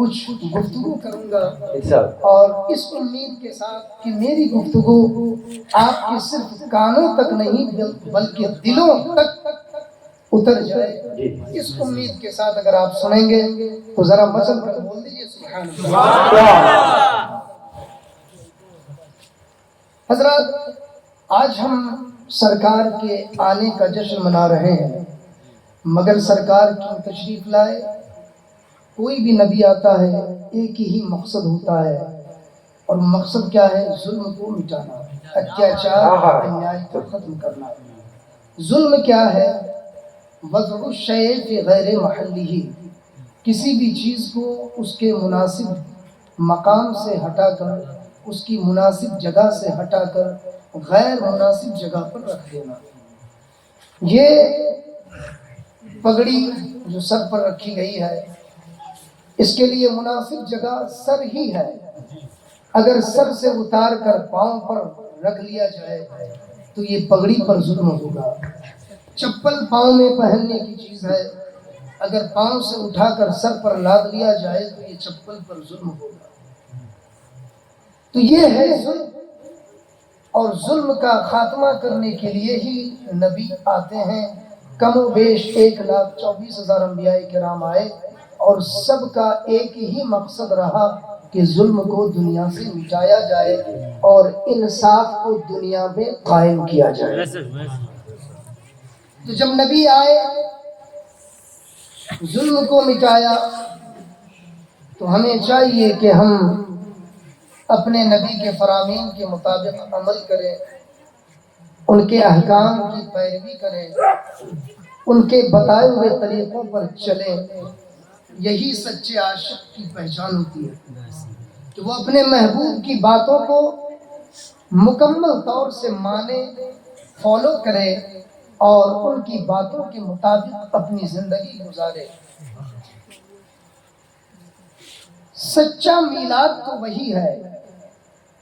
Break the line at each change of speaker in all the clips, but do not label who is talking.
کچھ گفتگو کروں گا اور اس امید کے ساتھ کہ میری گفتگو آپ کے صرف کانوں تک نہیں بلکہ دلوں تک اتر جائے. اس امید کے ساتھ اگر آپ سنیں گے تو ذرا مچل کر بول دیجیے سبحان اللہ. حضرات، آج ہم سرکار کے آنے کا جشن منا رہے ہیں، مگر سرکار کیوں تشریف لائے؟ کوئی بھی نبی آتا ہے ایک ہی مقصد ہوتا ہے، اور مقصد کیا ہے؟ ظلم کو مٹانا، اتیاچار انیائی کو ختم کرنا. ظلم کیا ہے؟ وضع الشیء فی غیر محلہ، کسی بھی چیز کو اس کے مناسب مقام سے ہٹا کر، اس کی مناسب جگہ سے ہٹا کر غیر مناسب جگہ پر رکھ دینا. یہ پگڑی جو سر پر رکھی گئی ہے، اس کے لیے مناسب جگہ سر ہی ہے. اگر سر سے اتار کر پاؤں پر رکھ لیا جائے تو یہ پگڑی پر ظلم ہوگا. چپل پاؤں میں پہننے کی چیز ہے، اگر پاؤں سے اٹھا کر سر پر لاد لیا جائے تو یہ چپل پر ظلم ہوگا. تو یہ ہے ظلم، اور ظلم کا خاتمہ کرنے کے لیے ہی نبی آتے ہیں. کم و بیش 1,24,000 انبیاء کرام آئے، اور سب کا ایک ہی مقصد رہا کہ ظلم کو دنیا سے مٹایا جائے اور انصاف کو دنیا میں قائم کیا جائے. تو جب نبی آئے، ظلم کو مٹایا، تو ہمیں چاہیے کہ ہم اپنے نبی کے فرامین کے مطابق عمل کریں، ان کے احکام کی پیروی کریں، ان کے بتائے ہوئے طریقوں پر چلیں. یہی سچے عاشق کی پہچان ہوتی ہے کہ وہ اپنے محبوب کی باتوں کو مکمل طور سے مانے، فالو کرے اور ان کی باتوں کے مطابق اپنی زندگی گزارے. سچا میلاد تو وہی ہے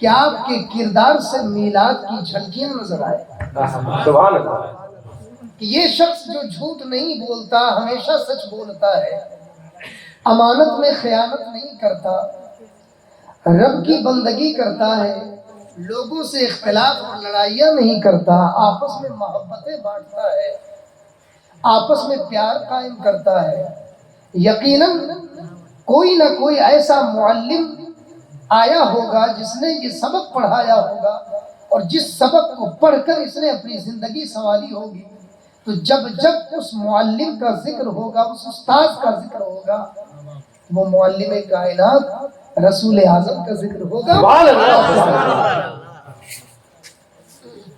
کہ آپ کے کردار سے میلاد کی جھلکیاں نظر آئے.
سبحان اللہ.
کہ یہ شخص جو جھوٹ نہیں بولتا، ہمیشہ سچ بولتا ہے، امانت میں خیانت نہیں کرتا، رب کی بندگی کرتا ہے، لوگوں سے اختلاف اور لڑائیاں نہیں کرتا، آپس میں محبتیں بانٹتا ہے، آپس میں پیار قائم کرتا ہے. یقیناً کوئی نہ کوئی ایسا معلم آیا ہوگا جس نے یہ سبق پڑھایا ہوگا، اور جس سبق کو پڑھ کر اس نے اپنی زندگی سنواری ہوگی. تو جب جب اس معلم کا ذکر ہوگا، اس استاد کا ذکر ہوگا، وہ معلم کائنات رسول اعظم کا ذکر ہوگا.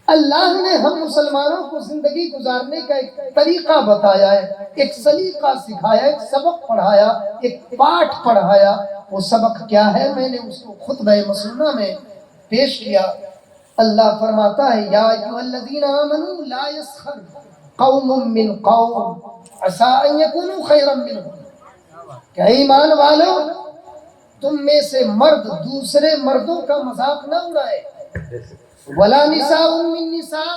اللہ نے ہم مسلمانوں کو زندگی گزارنے کا ایک طریقہ بتایا ہے، ایک سلیقہ سکھایا، ایک سبق پڑھایا، ایک پاٹھ پڑھایا. وہ سبق کیا ہے؟ میں نے اس کو خطبہ مسنونہ میں پیش کیا. اللہ فرماتا ہے یا ایھا الذین آمنوا لا یسخر قوم من قوم عسى ان یکونوا خیرا منهم. کہ ایمان والو، تم میں سے مرد دوسرے مردوں کا مذاق نہ اڑائے، ولا نساء من نساء،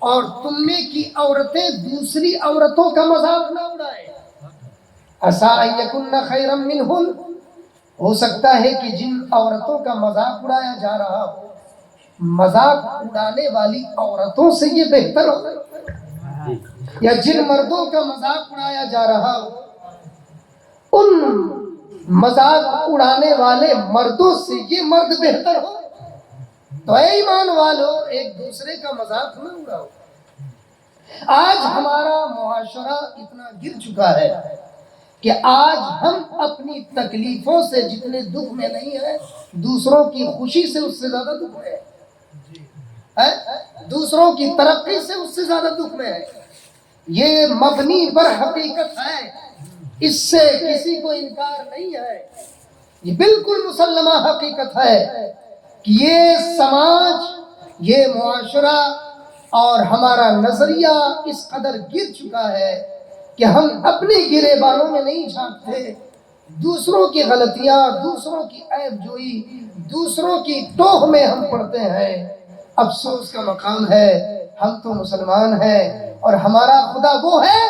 اور تم میں کی عورتیں دوسری عورتوں کا مذاق نہ اڑائے. عسى ان یکن خیرا منہن، ہو سکتا ہے کہ جن عورتوں کا مذاق اڑایا جا رہا ہو، مذاق اڑانے والی عورتوں سے یہ بہتر ہو، یا جن مردوں کا مذاق اڑایا جا رہا ہو ان مذاق اڑانے والے مردوں سے یہ مرد بہتر ہو. تو اے ایمان والو، ایک دوسرے کا مذاق نہ اڑاؤ. آج ہمارا معاشرہ اتنا گر چکا ہے کہ آج ہم اپنی تکلیفوں سے جتنے دکھ میں نہیں ہیں، دوسروں کی خوشی سے اس سے زیادہ دکھ میں ہے، دوسروں کی ترقی سے اس سے زیادہ دکھ میں ہے. یہ مبنی پر حقیقت ہے، اس سے کسی کو انکار نہیں ہے. یہ بالکل مسلمہ حقیقت ہے کہ یہ سماج، یہ معاشرہ اور ہمارا نظریہ اس قدر گر چکا ہے کہ ہم اپنے گرے بانوں میں نہیں جھانکتے، دوسروں کی غلطیاں، دوسروں کی عیب جوئی، دوسروں کی ٹوہ میں ہم پڑتے ہیں. افسوس کا مقام ہے، ہم تو مسلمان ہیں اور ہمارا خدا وہ ہے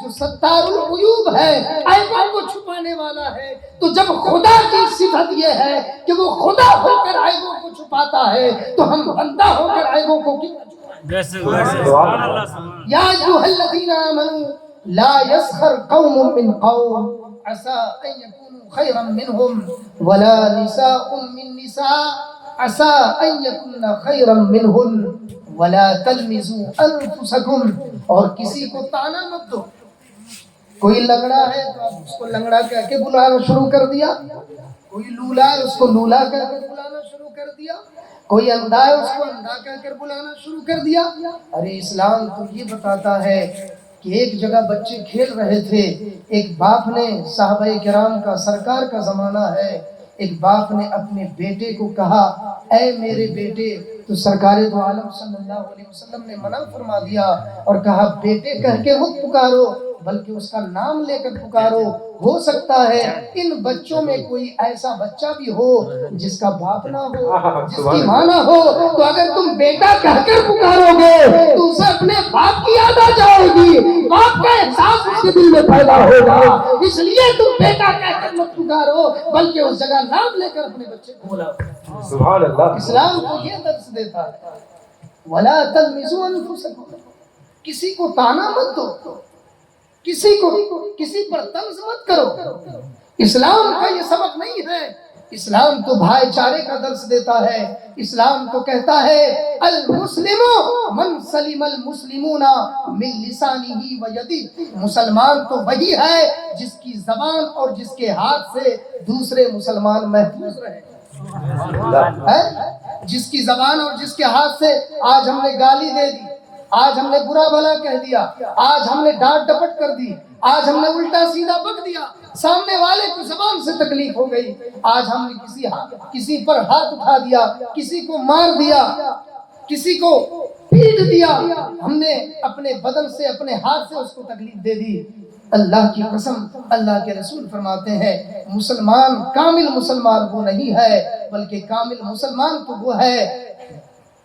جو جو ستارul العیوب ہے، عیبوں کو چھپانے والا ہے، تو جب خدا کی صفت یہ ہے کہ وہ خدا ہو کر عیبوں کو چھپاتا ہے تو ہم بندہ ہو کر عیبوں کو کیوں نہ چھپائیں؟ یا ایھا الذین آمنوا لا يسخر قوم من قوم عسى ان يكونوا خيرا منهم ولا نساء من نساء عسى ان يكن خيرا منهن ولا تلمزوا انفسكم، اور کسی کو طعنہ مت دو۔ کوئی لنگڑا ہے تو آپ اس کو لنگڑا کہہ کے بلانا شروع کر دیا، کوئی لولا ہے اس کو لولا کہہ کر بلانا شروع کر دیا، کوئی اندھا ہے اس کو اندھا کہہ کر بلانا شروع کر دیا۔ ارے اسلام تو یہ بتاتا ہے کہ ایک جگہ بچے کھیل رہے تھے، ایک باپ نے، صحابہ کرام کا سرکار کا زمانہ ہے، ایک باپ نے اپنے بیٹے کو کہا اے میرے بیٹے، تو سرکار دو عالم صلی اللہ علیہ وسلم نے منع فرما دیا اور کہا بیٹے کہہ کے مت پکارو بلکہ اس کا نام لے کر پکارو۔ ہو سکتا ہے ان بچوں میں کوئی ایسا بچہ بھی ہو جس کا باپ نہ ہو، جس کی ماں نہ ہو، تو اگر تم بیٹا کہہ کر پکارو گے تو اسے اپنے باپ کی یاد آ جائے گی، باپ کا احساس اس کے دل میں پیدا ہوگا۔ اس لیے تم بیٹا کہہ کر مت پکارو بلکہ اس جگہ نام لے کر اپنے بچے کو بلاؤ۔ سبحان اللہ۔ اسلام کو یہ درس دیتا ہے وَلَا تَلْمِزُوا أَنفُسَكُمْ، کسی کو طعنہ مت دو، کسی پر طنز مت کرو۔ اسلام کا یہ سبق نہیں ہے، اسلام تو بھائی چارے کا درس دیتا ہے۔ اسلام تو کہتا ہے المسلم من سلم المسلمون من لسانہ و یدہ، مسلمان تو وہی ہے جس کی زبان اور جس کے ہاتھ سے دوسرے مسلمان محفوظ رہے۔ جس کی زبان اور جس کے ہاتھ سے آج ہم نے گالی دے دی، آج ہم نے برا بھلا کہہ دیا، آج ہم نے ڈانٹ ڈپٹ کر دی، آج ہم نے الٹا سیدھا بک دیا، سامنے والے کو زبان سے تکلیف ہو گئی، آج ہم نے کسی پر ہاتھ اٹھا دیا، کسی کو مار دیا، کسی کو پیٹ دیا، ہم نے اپنے بدن سے اپنے ہاتھ سے اس کو تکلیف دے دی۔ اللہ کی قسم، اللہ کے رسول فرماتے ہیں مسلمان، کامل مسلمان وہ نہیں ہے بلکہ کامل مسلمان تو وہ ہے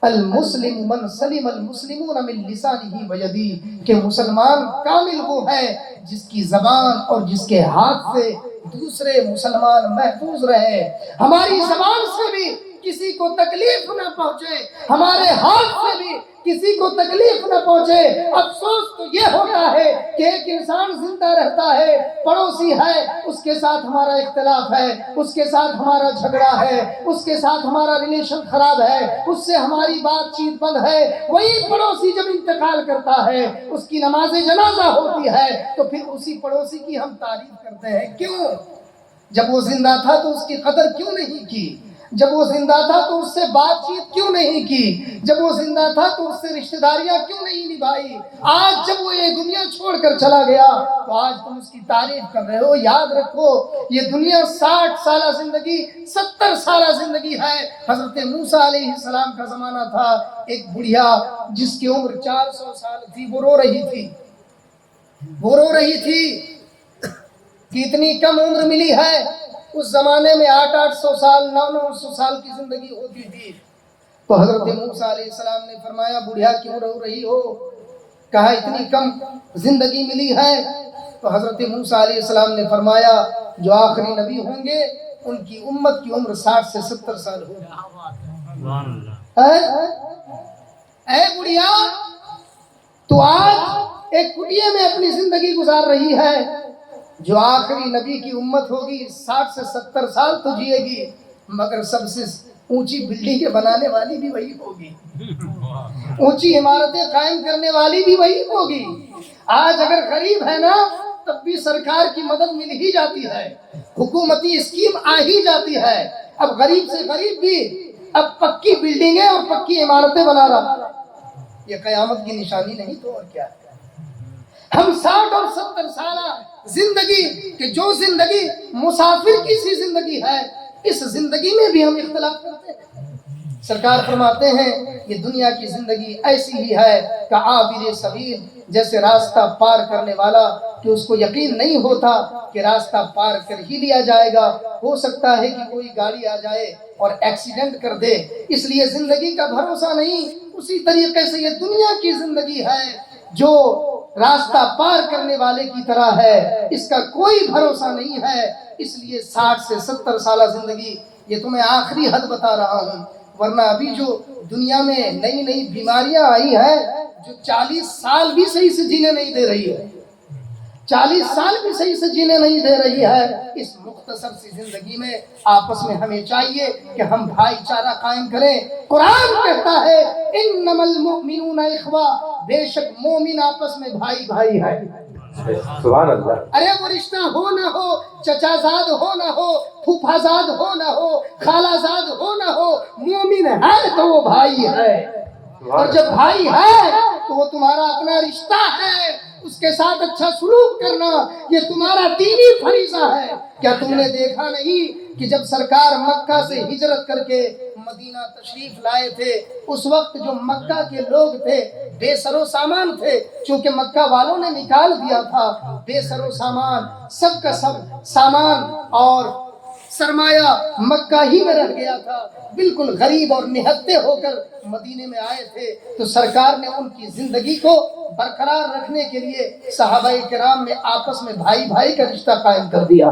المسلم من سلم المسلمون من لسانہ و یدہ، کہ مسلمان کامل وہ ہے جس کی زبان اور جس کے ہاتھ سے دوسرے مسلمان محفوظ رہے۔ ہماری زبان سے بھی کسی کو تکلیف نہ پہنچے، ہمارے ہاتھ سے بھی کسی کو تکلیف نہ پہنچے۔ افسوس تو یہ ہوتا ہے کہ ایک انسان زندہ رہتا ہے، پڑوسی ہے، اس کے ساتھ ہمارا اختلاف ہے، اس کے ساتھ ہمارا جھگڑا ہے، اس کے ساتھ ہمارا ریلیشن خراب ہے، اس سے ہماری بات چیت بند ہے، وہی پڑوسی جب انتقال کرتا ہے، اس کی نماز جنازہ ہوتی ہے تو پھر اسی پڑوسی کی ہم تعریف کرتے ہیں۔ کیوں؟ جب وہ زندہ تھا تو اس کی قدر کیوں نہیں کی؟ جب وہ زندہ تھا تو اس سے بات چیت کیوں نہیں کی؟ جب وہ زندہ تھا تو اس سے رشتہ داریاں کیوں نہیں نبھائی؟ آج جب وہ یہ دنیا چھوڑ کر چلا گیا تو آج تم اس کی تعریف کر رہے ہو۔ یاد رکھو یہ دنیا 60 سالہ زندگی، 70 سالہ زندگی ہے۔ حضرت موسیٰ علیہ السلام کا زمانہ تھا، ایک بڑھیا جس کی عمر 400 سال تھی، وہ رو رہی تھی کہ اتنی کم عمر ملی ہے۔ اس زمانے میں 800 سال 900 سال کی زندگی ہوتی تھی۔ تو حضرت موسیٰ علیہ السلام نے فرمایا بڑھیا کیوں رو رہی ہو؟ کہا اتنی کم زندگی ملی ہے۔ تو حضرت موسیٰ علیہ السلام نے فرمایا جو آخری نبی ہوں گے ان کی امت کی عمر 60 سے 70 سال ہوگی۔ اے بڑھیا، تو آج ایک کٹیے میں اپنی زندگی گزار رہی ہے، جو آخری نبی کی امت ہوگی 60 سے 70 سال تو جیے گی، مگر سب سے اونچی بلڈنگیں بنانے والی بھی وہی ہوگی، اونچی عمارتیں قائم کرنے والی بھی وہی ہوگی۔ آج اگر غریب ہے نا تب بھی سرکار کی مدد مل ہی جاتی ہے، حکومتی اسکیم آ ہی جاتی ہے۔ اب غریب سے غریب بھی اب پکی بلڈنگیں اور پکی عمارتیں بنا رہا، یہ قیامت کی نشانی نہیں تو اور کیا ہے؟ ہم 60 اور 70 سالہ زندگی کہ جو زندگی مسافر کی سی زندگی ہے، اس زندگی میں بھی ہم اختلاف کرتے ہیں۔ سرکار فرماتے ہیں یہ دنیا کی زندگی ایسی ہی ہے کہ عابر سبیل، جیسے راستہ پار کرنے والا کہ اس کو یقین نہیں ہوتا کہ راستہ پار کر ہی لیا جائے گا، ہو سکتا ہے کہ کوئی گاڑی آ جائے اور ایکسیڈنٹ کر دے، اس لیے زندگی کا بھروسہ نہیں۔ اسی طریقے سے یہ دنیا کی زندگی ہے جو راستہ پار کرنے والے کی طرح ہے، اس کا کوئی بھروسہ نہیں ہے۔ اس لیے 60 سے 70 سالہ زندگی یہ تو میں آخری حد بتا رہا ہوں، ورنہ ابھی جو دنیا میں نئی نئی بیماریاں آئی ہیں جو 40 سال بھی صحیح سے جینے نہیں دے رہی ہے، 40 سال بھی صحیح سے جینے نہیں دے رہی ہے۔ اس مختصر سی زندگی میں آپس میں ہمیں چاہیے کہ ہم بھائی چارہ قائم کریں۔ قرآن کہتا ہے انما المؤمنون اخوہ، بے شک مومن آپس میں بھائی بھائی ہے۔
سبحان اللہ۔
ارے وہ رشتہ ہو نہ ہو، چچا زاد ہو نہ ہو، پھوپھا زاد ہو نہ ہو، خالہ زاد ہو نہ ہو، مومن ہے تو وہ بھائی ہے۔ اور جب بھائی ہے تو وہ تمہارا اپنا رشتہ ہے، اس کے ساتھ اچھا سلوک کرنا یہ تمہارا دینی فریضہ ہے۔ کیا تم نے دیکھا نہیں کہ جب سرکار مکہ سے ہجرت کر کے مدینہ تشریف لائے تھے، اس وقت جو مکہ کے لوگ تھے بے سر و سامان تھے، چونکہ مکہ والوں نے نکال دیا تھا بے سر و سامان، سب کا سب سامان اور سرمایہ مکہ ہی میں رہ گیا تھا، بالکل غریب اور نہتے ہو کر مدینے میں آئے تھے، تو سرکار نے ان کی زندگی کو برقرار رکھنے کے لیے صحابہ کرام میں آپس میں بھائی بھائی کا رشتہ قائم کر دیا۔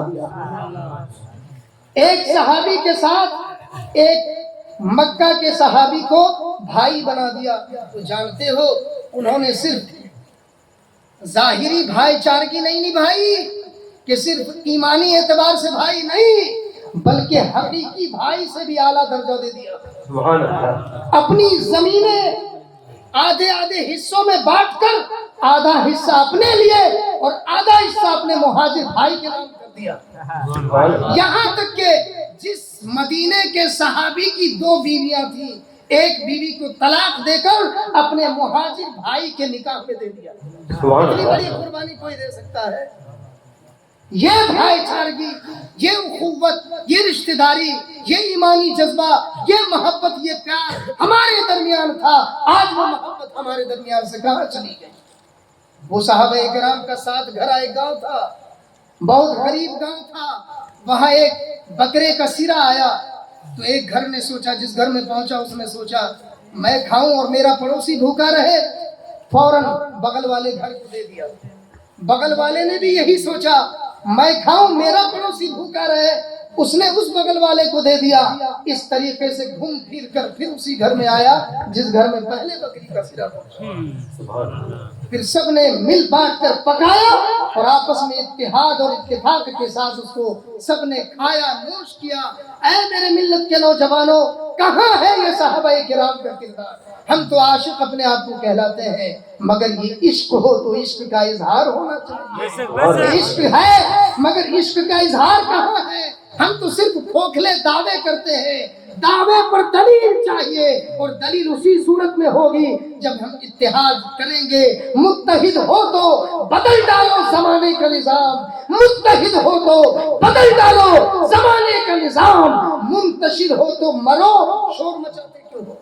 ایک صحابی کے ساتھ ایک مکہ کے صحابی کو بھائی بنا دیا۔ تو جانتے ہو انہوں نے صرف ظاہری بھائی چارگی نہیں نبھائی کہ صرف ایمانی اعتبار سے بھائی نہیں، بلکہ حقیقی بھائی سے بھی اعلیٰ درجہ دے دیا۔
سبحان اللہ۔
اپنی زمینیں آدھے آدھے حصوں میں بانٹ کر آدھا حصہ اپنے لیے اور آدھا حصہ اپنے مہاجر بھائی کے نام کر دیا۔ یہاں تک کہ جس مدینے کے صحابی کی 2 بیویاں تھیں، ایک بیوی کو طلاق دے کر اپنے مہاجر بھائی کے نکاح پہ دے دیا۔ اتنی بڑی قربانی کوئی دے سکتا ہے؟ یہ بھائی چارگی، یہ اخوت، یہ رشتہ داری، یہ ایمانی جذبہ، یہ محبت، یہ پیار ہمارے درمیان تھا، آج وہ محبت ہمارے درمیان سے کہاں چلی گئی؟ وہ صحابہ کرام کا ساتھ گھر ایک گاؤں تھا، بہت غریب گاؤں تھا، وہاں ایک بکرے کا سرا آیا، تو ایک گھر نے سوچا، جس گھر میں پہنچا اس نے سوچا میں کھاؤں اور میرا پڑوسی بھوکا رہے، فوراً بغل والے گھر کو دے دیا۔ بغل والے نے بھی یہی سوچا میں کھاؤں میرا پڑوسی بھوکا رہے، اس نے اس بغل والے کو دے دیا۔ اس طریقے سے گھوم پھر کر پھر اسی گھر میں آیا جس گھر میں پہلے بکری کا سرا پہنچا۔ پھر سب نے مل بانٹ کر پکایا اور آپس میں اتحاد اور اتفاق کے ساتھ اس کو سب نے کھایا، نوش کیا۔ اے میرے ملت کے نوجوانوں، کہاں ہے یہ صحابہ کرام کا کردار؟ ہم تو عاشق اپنے آپ کو کہلاتے ہیں، مگر یہ عشق ہو تو عشق کا اظہار ہونا چاہیے۔ عشق ہے مگر عشق کا اظہار کہاں ہے؟ ہم تو صرف کھوکھلے دعوے کرتے ہیں، دعوے پر دلیل چاہیے، اور دلیل اسی صورت میں ہوگی جب ہم اتحاد کریں گے۔ متحد ہو تو بدل ڈالو زمانے کا نظام، متحد ہو تو بدل ڈالو زمانے کا نظام، منتشر ہو تو مرو، شور مچاتے کیوں ہو؟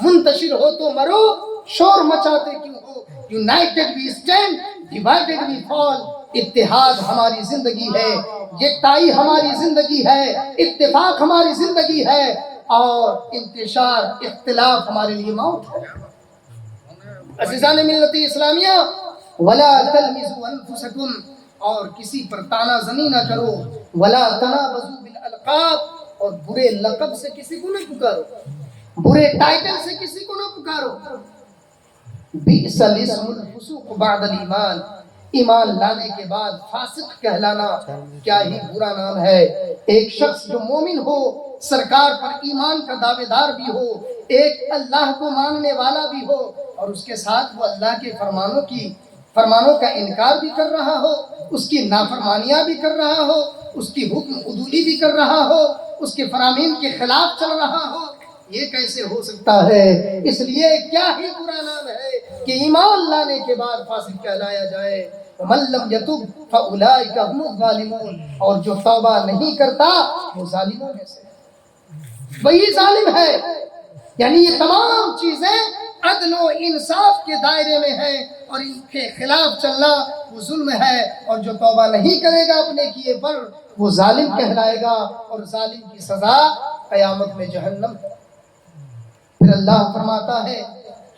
منتشر ہو تو مرو، شور مچاتے کیوں ہو؟ یونائٹڈ وی اسٹینڈ، ڈیوائیڈڈ وی فال۔ اتحاد ہماری زندگی ہے، یکتائی ہماری زندگی ہے، اتفاق ہماری زندگی ہے، اور انتشار اختلاف ہمارے لیے موت ہے۔ عزیزان ملت اسلامیہ، ولا تلمزوا انفسکم، اور کسی پر تانا زنی نہ کرو، ولا تنابزوا بالالقاب، اور برے لقب سے کسی کو نہ پکارو، برے ٹائٹل سے کسی کو نہ پکارو۔ بئس الاسم الفسوق بعد الایمان، ایمان لانے کے بعد فاسق کہلانا کیا ہی برا نام ہے۔ ایک شخص جو مومن ہو، سرکار پر ایمان کا دعوے دار بھی ہو، ایک اللہ کو ماننے والا بھی ہو، اور اس کے ساتھ وہ اللہ کے فرمانوں کا انکار بھی کر رہا ہو، اس کی نافرمانیاں بھی کر رہا ہو، اس کی حکم عدولی بھی کر رہا ہو، اس کے فرامین کے خلاف چل رہا ہو، یہ کیسے ہو سکتا ہے؟ اس لیے کیا ہی برا نام ہے کہ ایمان لانے کے بعد فاسق کہلایا جائے۔ وَمَن لَّمْ يَتُبْ فَأُولَٰئِكَ هُمُ الظَّالِمُونَ، اور جو توبہ نہیں کرتا وہ ظالموں میں سے وہی ظالم ہے۔ یعنی یہ تمام چیزیں عدل و انصاف کے دائرے میں ہیں، اور ان کے خلاف چلنا وہ ظلم ہے، اور جو توبہ نہیں کرے گا اپنے کیے پر وہ ظالم کہلائے گا، اور ظالم کی سزا قیامت میں جہنم ہے۔ پھر اللہ فرماتا ہے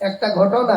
একটা ঘটনা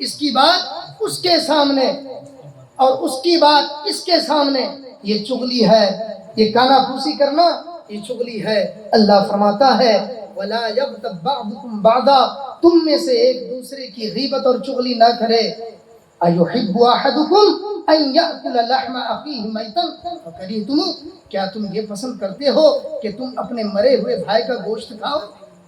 اس کی بات اس کے سامنے اور اس کی بات اس کے سامنے، یہ چغلی ہے، یہ کانا پھوسی کرنا یہ چغلی ہے۔ اللہ فرماتا ہے وَلَا يَغْتَبْ بَعْضُكُمْ بَعْضًا، تم میں سے ایک دوسرے کی غیبت اور چغلی نہ کرے۔ أَيُحِبُّ أَحَدُكُمْ أَن يَأْكُلَ لَحْمَ أَخِيهِ مَيْتًا فَكَرِهْتُمُوهُ، کیا تم یہ پسند کرتے ہو کہ تم اپنے مرے ہوئے بھائی کا گوشت کھاؤ؟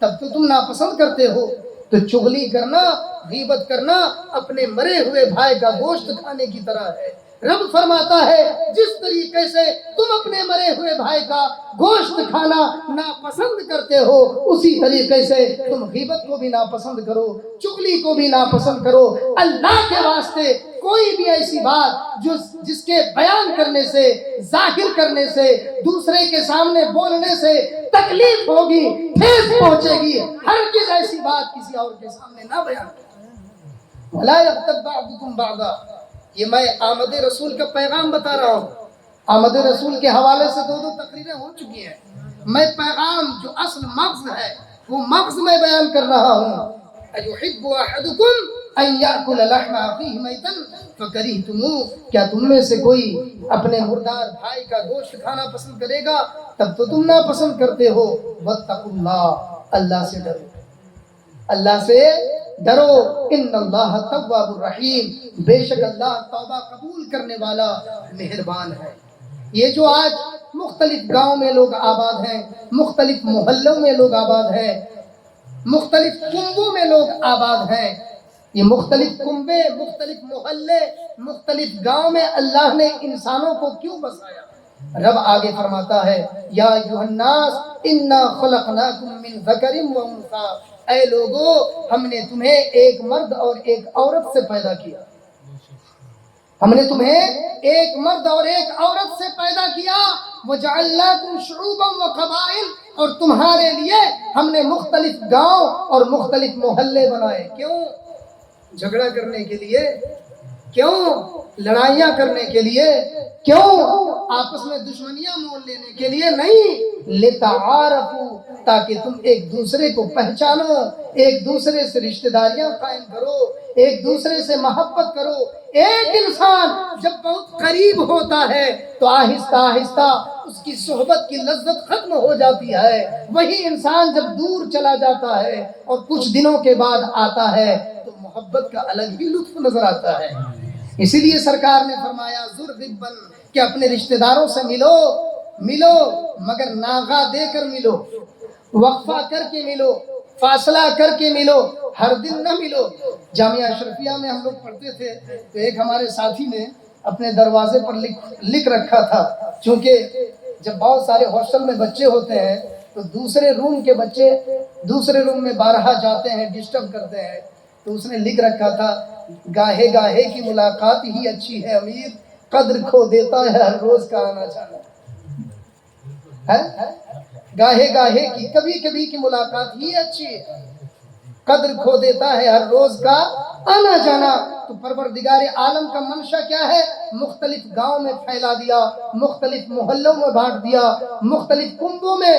تب تو تم ناپسند کرتے ہو۔ تو چغلی کرنا، غیبت کرنا اپنے مرے ہوئے بھائی کا گوشت کھانے کی طرح ہے۔ رب فرماتا ہے جس طریقے سے تم اپنے مرے ہوئے بھائی کا گوشت کھانا ناپسند کرتے ہو، اسی طریقے سے تم غیبت کو بھی ناپسند کرو، چغلی کو بھی ناپسند کرو۔ اللہ کے واسطے کوئی بھی ایسی بات جس کے بیان کرنے سے، ظاہر کرنے سے، دوسرے کے سامنے بولنے سے تکلیف ہوگی، ٹھیس پہنچے گی، ہرگز ایسی بات کسی اور کے سامنے نہ بیان کرو۔ وَلَا يَغْتَبْ بَعْضُكُمْ بَعْضًا، یہ میں آمد رسول کا پیغام بتا رہا ہوں۔ آمد رسول کے حوالے سے دو تقریریں ہو چکی ہیں، میں پیغام جو اصل مغز ہے وہ مغز میں بیان کر رہا ہوں۔ أَيُحِبُّ أَحَدُكُمْ أَن يَأْكُلَ لَحْمَ أَخِيهِ مَيْتًا فَكَرِهْتُمُوهُ، کیا تم میں سے کوئی اپنے مردار بھائی کا گوشت کھانا پسند کرے گا؟ تب تو تم ناپسند کرتے ہو۔ وَاتَّقُوا اللَّهَ، اللہ سے ڈرو، اللہ سے ڈرو۔ ان اللہ تواب الرحیم، بے شک اللہ توبہ قبول کرنے والا مہربان ہے۔ یہ جو آج مختلف گاؤں میں لوگ آباد ہیں، مختلف محلوں میں لوگ آباد ہیں، مختلف کنبوں میں لوگ آباد ہیں، یہ مختلف کنبے، مختلف محلے، مختلف گاؤں میں اللہ نے انسانوں کو کیوں بسایا؟ رب آگے فرماتا ہے یا ایھا الناس انا خلقناکم من ذکر و انثی، اے لوگو ہم نے تمہیں ایک مرد اور ایک عورت سے پیدا کیا، ہم نے تمہیں ایک مرد اور ایک عورت سے پیدا کیا۔ وَجَعَلْنَاكُمْ شُعُوبًا وَقَبَائِلَ، اور تمہارے لیے ہم نے مختلف گاؤں اور مختلف محلے بنائے۔ کیوں؟ جھگڑا کرنے کے لیے؟ کیوں؟ لڑائیاں کرنے کے لیے؟ کیوں؟ آپس میں دشمنیاں مول لینے کے لیے نہیں، لِتَعَارَفُوا، تاکہ تم ایک دوسرے کو پہچانو، ایک دوسرے سے رشتہ داریاں قائم کرو، ایک دوسرے سے محبت کرو۔ ایک انسان جب بہت قریب ہوتا ہے تو آہستہ آہستہ اس کی صحبت کی لذت ختم ہو جاتی ہے، وہی انسان جب دور چلا جاتا ہے اور کچھ دنوں کے بعد آتا ہے تو محبت کا الگ ہی لطف نظر آتا ہے۔ اسی لیے سرکار نے فرمایا ذُرْغِبًا، کہ اپنے رشتہ داروں سے ملو مگر ناغہ دے کر ملو، وقفہ کر کے ملو، فاصلہ کر کے ملو، ہر دن نہ ملو۔ جامعہ اشرفیہ میں ہم لوگ پڑھتے تھے تو ایک ہمارے ساتھی نے اپنے دروازے پر لکھ رکھا تھا، چونکہ جب بہت سارے ہاسٹل میں بچے ہوتے ہیں تو دوسرے روم کے بچے دوسرے روم میں بارہا جاتے ہیں، ڈسٹرب کرتے ہیں، تو اس نے لکھ رکھا تھا گاہے گاہے کی ملاقات ہی اچھی ہے امیر، قدر کھو دیتا ہے ہر روز کا آنا جانا ہے۔ گاہے گاہے کی، کبھی کبھی کی ملاقات ہی اچھی ہے، قدر کھو دیتا ہے ہر روز کا آنا جانا۔ تو پروردگار عالم کا منشا کیا ہے؟ مختلف گاؤں میں پھیلا دیا، مختلف محلوں میں بانٹ دیا، مختلف کنبوں میں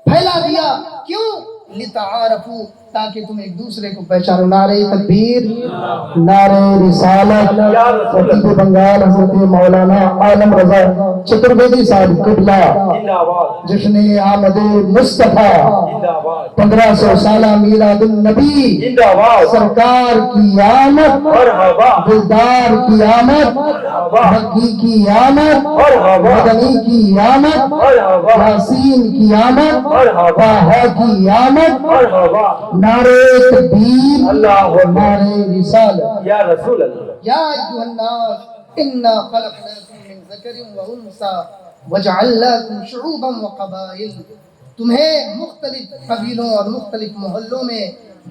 پھیلا دیا۔ کیوں؟ لِتَعَارَفُوا، تاکہ تم ایک دوسرے کو پہچانو۔ نعرہ تکبیر، نعرہ رسالت، خطیب بنگال حضرت مولانا عالم رضا چترویدی صاحب قبلہ، جشن آمد مصطفیٰ 1500 سالہ میلاد النبی، سرکار کی آمد، دلدار کی آمد، مکی کی آمد، مدنی کی آمد، یاسین کی آمد، طٰہٰ کی آمد، نعرہ تکبیر، نعرہ رسالت۔
یا رسول اللہ،
یا ایھا الناس انا خلقناکم من ذکر و انثی وجعلناکم شعوبا وقبائل، تمہیں مختلف قبیلوں اور مختلف محلوں میں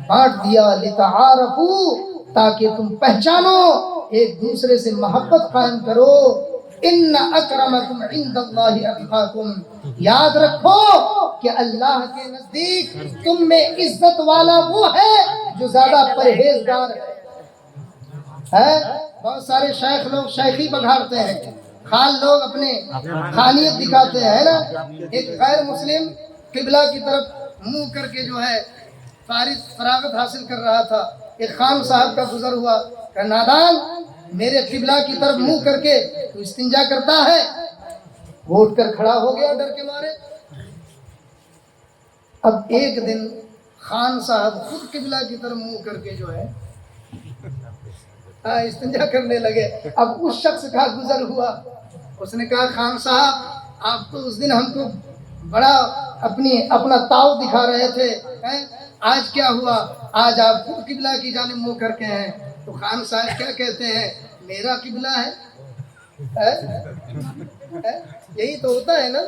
بانٹ دیا، لتعارفوا، تاکہ تم پہچانو، ایک دوسرے سے محبت قائم کرو۔ ان اکرمکم عند اللہ اتقاکم، یاد رکھو کہ اللہ کے نزدیک تم میں عزت والا وہ ہے جو زیادہ پرہیزگار ہے۔ بہت سارے شیخ لوگ شیخی بگھارتے ہیں، خال لوگ اپنے خانیت دکھاتے ہیں نا۔ ایک غیر مسلم قبلہ کی طرف منہ کر کے جو ہے فراغت حاصل کر رہا تھا، ایک خان صاحب کا گزر ہوا کہ نادان میرے قبلہ کی طرف منہ کر کے تو استنجا کرتا ہے. وہ اٹھ کر کھڑا ہو گیا ڈر کے مارے. اب ایک دن خان صاحب خود قبلہ کی طرف منہ کر کے جو ہے استنجا کرنے لگے. اب اس شخص کا گزر ہوا. اس نے کہا خان صاحب آپ تو اس دن ہم کو بڑا اپنا تاؤ دکھا رہے تھے, آج کیا ہوا؟ آج آپ خود قبلہ کی جانب منہ کر کے ہیں. تو خان صاحب کیا کہتے ہیں, میرا قبلہ ہے. یہی تو ہوتا ہے نا.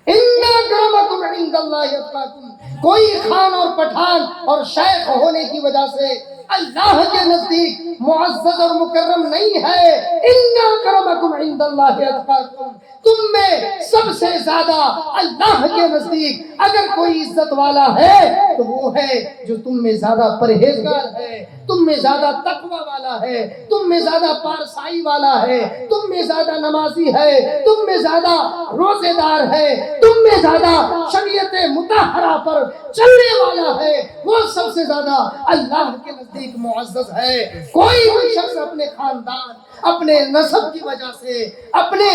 ان اکرمکم عند اللہ اتقاکم. کوئی خان اور پٹھان اور شیخ ہونے کی وجہ سے اللہ کے نزدیک معزز اور مکرم نہیں ہے. ان اکرمکم عند اللہ اتقاکم. تم میں سب سے زیادہ اللہ کے نزدیک اگر کوئی عزت والا ہے تو وہ ہے جو تم میں زیادہ پرہیزگار ہے, تم میں زیادہ تقوی والا ہے, تم میں زیادہ پارسائی والا ہے, تم میں زیادہ نمازی ہے, تم میں زیادہ روزے دار ہے, تم میں زیادہ شریعت مطہرہ پر چلنے والا ہے, وہ سب سے زیادہ اللہ کے نزدیک معزز ہے. کوئی بھی شخص اپنے خاندان, اپنے نسب کی وجہ سے, اپنے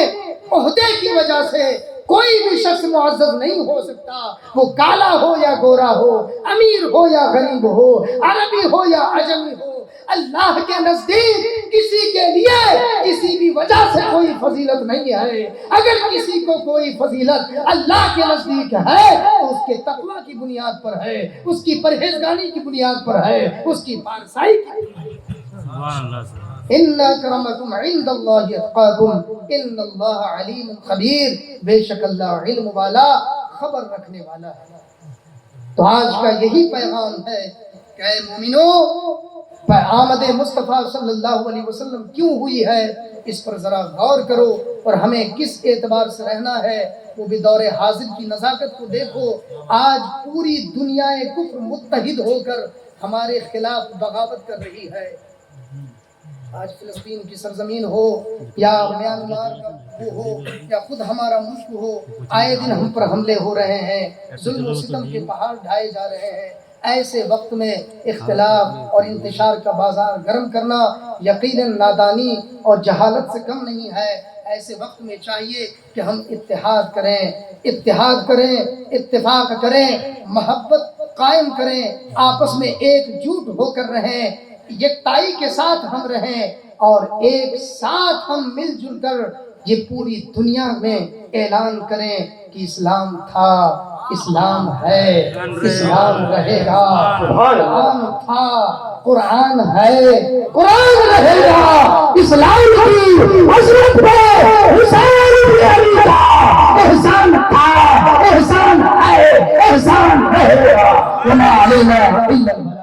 عہدے کی وجہ سے کوئی بھی شخص معزز نہیں ہو سکتا. وہ کالا ہو یا گورا ہو, امیر ہو یا غریب ہو, عربی ہو یا عجمی ہو, اللہ کے نزدیک کسی کے لیے کسی بھی وجہ سے کوئی فضیلت نہیں ہے. اگر کسی کو کوئی فضیلت اللہ کے نزدیک ہے تو اس کے تقوی کی بنیاد پر ہے, اس کی پرہیزگاری کی بنیاد پر ہے, اس کی پارسائی کی بنیاد پر. ان اکرمکم عند اللہ اتقاکم ان اللہ علیم خبیر. بے شک اللہ علم والا, خبر رکھنے والا ہے. تو آج کا یہی پیغام ہے کہ اے مومنو, آمد مصطفیٰ صلی اللہ علیہ وسلم کیوں ہوئی ہے اس پر ذرا غور کرو, اور ہمیں کس اعتبار سے رہنا ہے وہ بھی دور حاضر کی نزاکت کو دیکھو. آج پوری دنیا کفر متحد ہو کر ہمارے خلاف بغاوت کر رہی ہے. آج فلسطین کی سرزمین ہو یا میانمار کا ہو یا خود ہمارا ملک ہو, آئے دن ہم پر حملے ہو رہے ہیں, ظلم و ستم کے پہاڑ ڈھائے جا رہے ہیں. ایسے وقت میں اختلاف اور انتشار کا بازار گرم کرنا یقیناً نادانی اور جہالت سے کم نہیں ہے. ایسے وقت میں چاہیے کہ ہم اتحاد کریں, اتفاق کریں, محبت قائم کریں, آپس میں ایک جٹ ہو کر رہیں, یکتائی کے ساتھ ہم رہیں, اور ایک ساتھ ہم مل جل کر یہ پوری دنیا میں اعلان کریں کہ اسلام تھا, اسلام ہے, اسلام رہے گا. قرآن تھا, قرآن ہے, قرآن رہے گا. اسلام کی عظمت پہ حسین علی کا احسان تھا, احسان ہے, احسان رہے گا. وما علینا الا